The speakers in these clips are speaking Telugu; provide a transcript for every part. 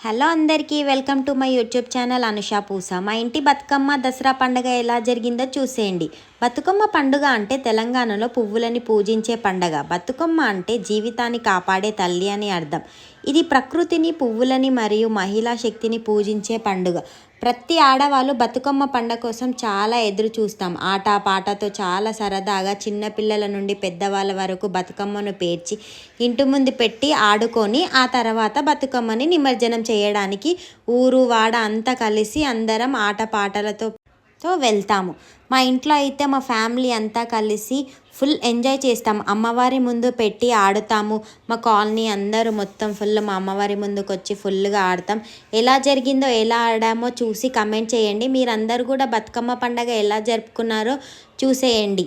హలో అందరికీ welcome to my YouTube channel Anusha పూస. మా ఇంటి బతుకమ్మ దసరా పండుగ ఎలా జరిగిందో చూసేయండి. బతుకమ్మ పండుగ అంటే తెలంగాణలో పువ్వులని పూజించే పండుగ. బతుకమ్మ అంటే జీవితాన్ని కాపాడే తల్లి అని అర్థం. ఇది ప్రకృతిని, పువ్వులని మరియు మహిళా శక్తిని పూజించే పండుగ. ప్రతి ఆడవాళ్ళు బతుకమ్మ పండుగ కోసం చాలా ఎదురు చూస్తాం. ఆట పాటతో చాలా సరదాగా చిన్నపిల్లల నుండి పెద్దవాళ్ళ వరకు బతుకమ్మను పేర్చి ఇంటి ముందు పెట్టి ఆడుకొని ఆ తర్వాత బతుకమ్మని నిమజ్జనం చేయడానికి ఊరు వాడ అంతా కలిసి అందరం ఆట పాటలతో వెళ్తాము. మా ఇంట్లో అయితే మా ఫ్యామిలీ అంతా కలిసి ఫుల్ ఎంజాయ్ చేస్తాం. అమ్మవారి ముందు పెట్టి ఆడుతాము. మా కాలనీ అందరూ మొత్తం ఫుల్ మా అమ్మవారి ముందుకు వచ్చి ఫుల్గా ఆడతాం. ఎలా జరిగిందో, ఎలా ఆడామో చూసి కమెంట్ చేయండి. మీరందరూ కూడా బతుకమ్మ పండుగ ఎలా జరుపుకున్నారో చూసేయండి.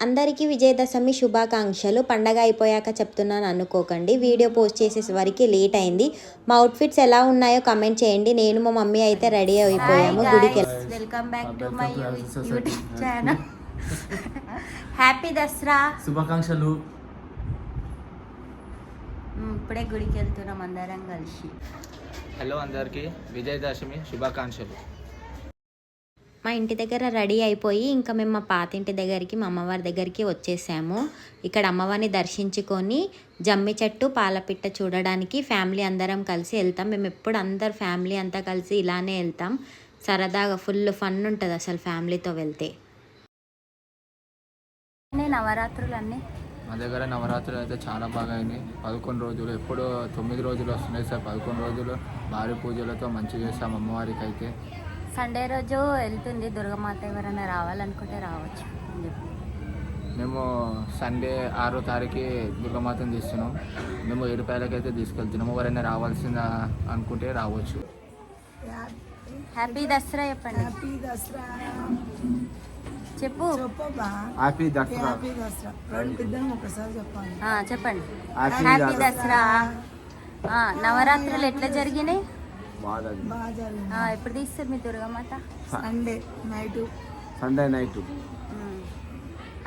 అందరికీ విజయదశమి శుభాకాంక్షలు. పండగ అయిపోయాక చెప్తున్నాను అనుకోకండి. వీడియో పోస్ట్ చేసే వరకు లేట్ అయింది. మా అవుట్ఫిట్స్ ఎలా ఉన్నాయో కమెంట్ చేయండి. నేను మా మమ్మీ అయితే రెడీ అయిపోయాము గుడికి. Welcome back to my YouTube channel. Happy Dasara శుభాకాంక్షలు. ఇప్పుడే గుడికి వెళ్తున్నాం అందరం కలిసి. హలో అందరికీ విజయదశమి శుభాకాంక్షలు. మా ఇంటి దగ్గర రెడీ అయిపోయి ఇంకా మేము మా పాతింటి దగ్గరికి, మా అమ్మవారి దగ్గరికి వచ్చేసాము. ఇక్కడ అమ్మవారిని దర్శించుకొని జమ్మి చెట్టు, పాలపిట్ట చూడడానికి ఫ్యామిలీ అందరం కలిసి వెళ్తాం. మేము ఎప్పుడు అందరు ఫ్యామిలీ అంతా కలిసి ఇలానే వెళ్తాం. సరదాగా ఫుల్ ఫన్ ఉంటుంది అసలు ఫ్యామిలీతో వెళ్తే. నవరాత్రులు అన్నీ మా దగ్గర నవరాత్రులు అయితే చాలా బాగా అయింది. 11 రోజులు, ఎప్పుడు 9 రోజులు వస్తున్నాయి సార్. 11 రోజులు భారీ పూజలతో మంచిగా చేస్తాం అమ్మవారికి. అయితే సండే రోజు వెళ్తుంది దుర్గమాత. ఎవరైనా రావాలనుకుంటే రావచ్చు అని చెప్పి మేము సండే 6వ తారీఖు దుర్గమాతను తీస్తున్నాం. మేము 7 రూపాయలకి అయితే తీసుకెళ్తున్నాము. ఎవరైనా రావాల్సిందా అనుకుంటే రావచ్చు. హ్యాపీ దసరా చెప్పండి. హ్యాపీ దసరా చెప్పు. హ్యాపీ దసరా. ఒకసారి చెప్పండి. చెప్పండి. హ్యాపీ దసరా. నవరాత్రులు ఎట్లా జరిగినాయి? ఎప్పుడు తీస్తారు మీ దుర్గమాత? Sunday night.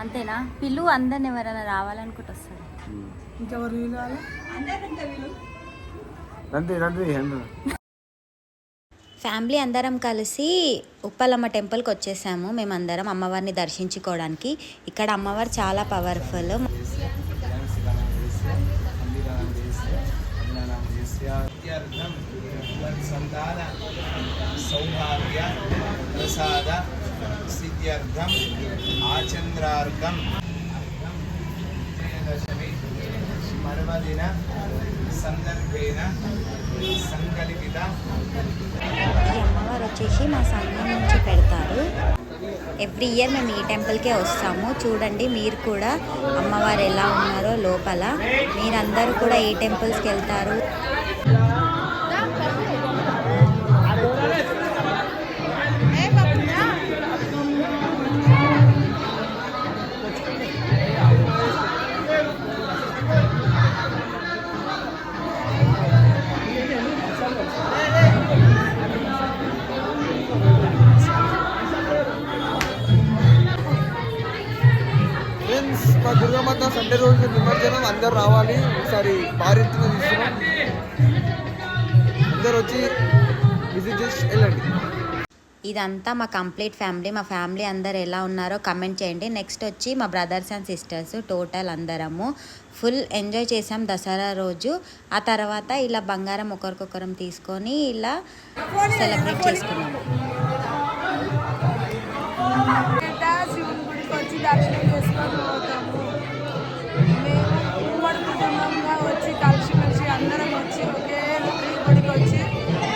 అంతేనా? పిల్లు అందరిని ఎవరైనా రావాలనుకుంటూ వస్తారు. ఇంకెవరు ఫ్యామిలీ అందరం కలిసి ఉప్పలమ్మ టెంపుల్కి వచ్చేసాము. మేమందరం అమ్మవారిని దర్శించుకోవడానికి. ఇక్కడ అమ్మవారు చాలా పవర్ఫుల్. సంతాన సౌభాగ్య ప్రసాద సిద్ధ్యర్థం ఆచంద్రార్థం విజయదశమి పర్వదిన సందర్భేన సంకల్పిత. ఈ అమ్మవారు వచ్చేసి మా సంఘం నుంచి పెడతారు. ఎవ్రీ ఇయర్ మేము ఈ టెంపుల్కే వస్తాము. చూడండి మీరు కూడా అమ్మవారు ఎలా ఉన్నారో లోపల. మీరందరూ కూడా ఏ టెంపుల్స్కి వెళ్తారు? మా దుర్గమాత సండే రోజు నిమజ్జనం. అందరు రావాలి. ఒకసారి భారీ ఎత్తున తీస్తున్నాం. అందరు వచ్చి విజిట్ చేసి వెళ్ళండి. ఇదంతా మా కంప్లీట్ ఫ్యామిలీ. మా ఫ్యామిలీ అందరు ఎలా ఉన్నారో కమెంట్ చేయండి. నెక్స్ట్ వచ్చి మా బ్రదర్స్ అండ్ సిస్టర్స్ టోటల్ అందరము ఫుల్ ఎంజాయ్ చేసాం దసరా రోజు. ఆ తర్వాత ఇలా బంగారం ఒకరికొకరం తీసుకొని ఇలా సెలబ్రేట్ చేసుకున్నాము. దర్శనం చేసుకొని పోతాము. మేము ఉమ్మడి కుటుంబంగా వచ్చి కలిసిమెలిసి అందరం వచ్చి ఒకే గుడికి వచ్చి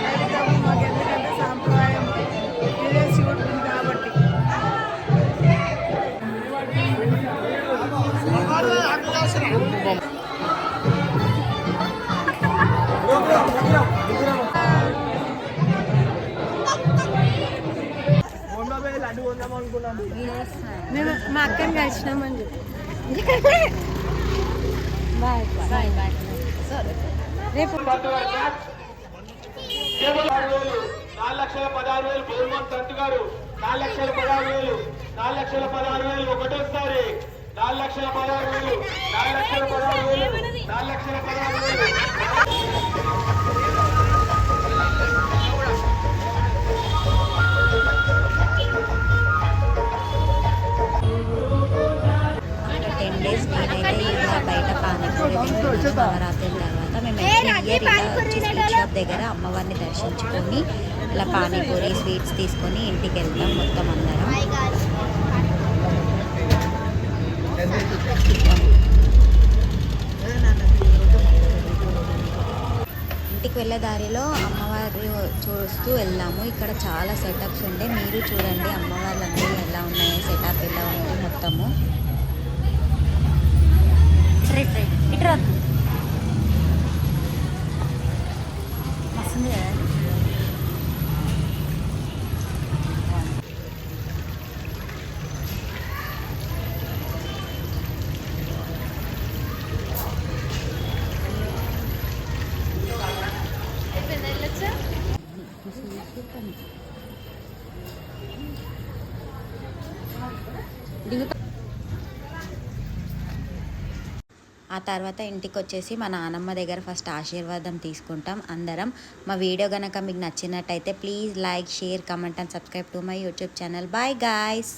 వెళ్తాము. మాకు ఎందుకంటే సాంప్రదాయం ఇదే శివుడు కాబట్టి. అనుకున్నాను. మేము మా అక్కని కలిసినామని చెప్పి బాయ్ బాయ్ బాయ్ రేపు 4,16,000 బోర్మన్ సంతు గారు 4,16,000 4,16,000 ఒకటోసారి 4,16,000 4,16,000 4,16,000 10 days నేనైతే ఇలా బయట పానీపూరి తింటున్నాను. నవరాత్రుల తర్వాత మేము ఎవ్రీ ఇయర్ ఇలా వచ్చి స్వీట్ షాప్ దగ్గర అమ్మవారిని దర్శించుకొని ఇలా పానీపూరి స్వీట్స్ తీసుకొని ఇంటికి వెళ్తాం మొత్తం అందరం. ఇంటికి వెళ్ళే దారిలో అమ్మవారి చూస్తూ వెళ్దాము. ఇక్కడ చాలా సెటప్స్ ఉండే, మీరు చూడండి అమ్మవార్లు ఎలా ఉన్నాయి, సెటప్ ఎలా ఉంది మొత్తము. ఇట్రా మస్తుంది కదా. ఆ తర్వాత ఇంటికి వచ్చేసి మా నానమ్మ దగ్గర ఫస్ట్ ఆశీర్వాదం తీసుకుంటాం అందరం. మా వీడియో కనుక మీకు నచ్చినట్టయితే please like, share, comment and subscribe to my YouTube channel. Bye guys.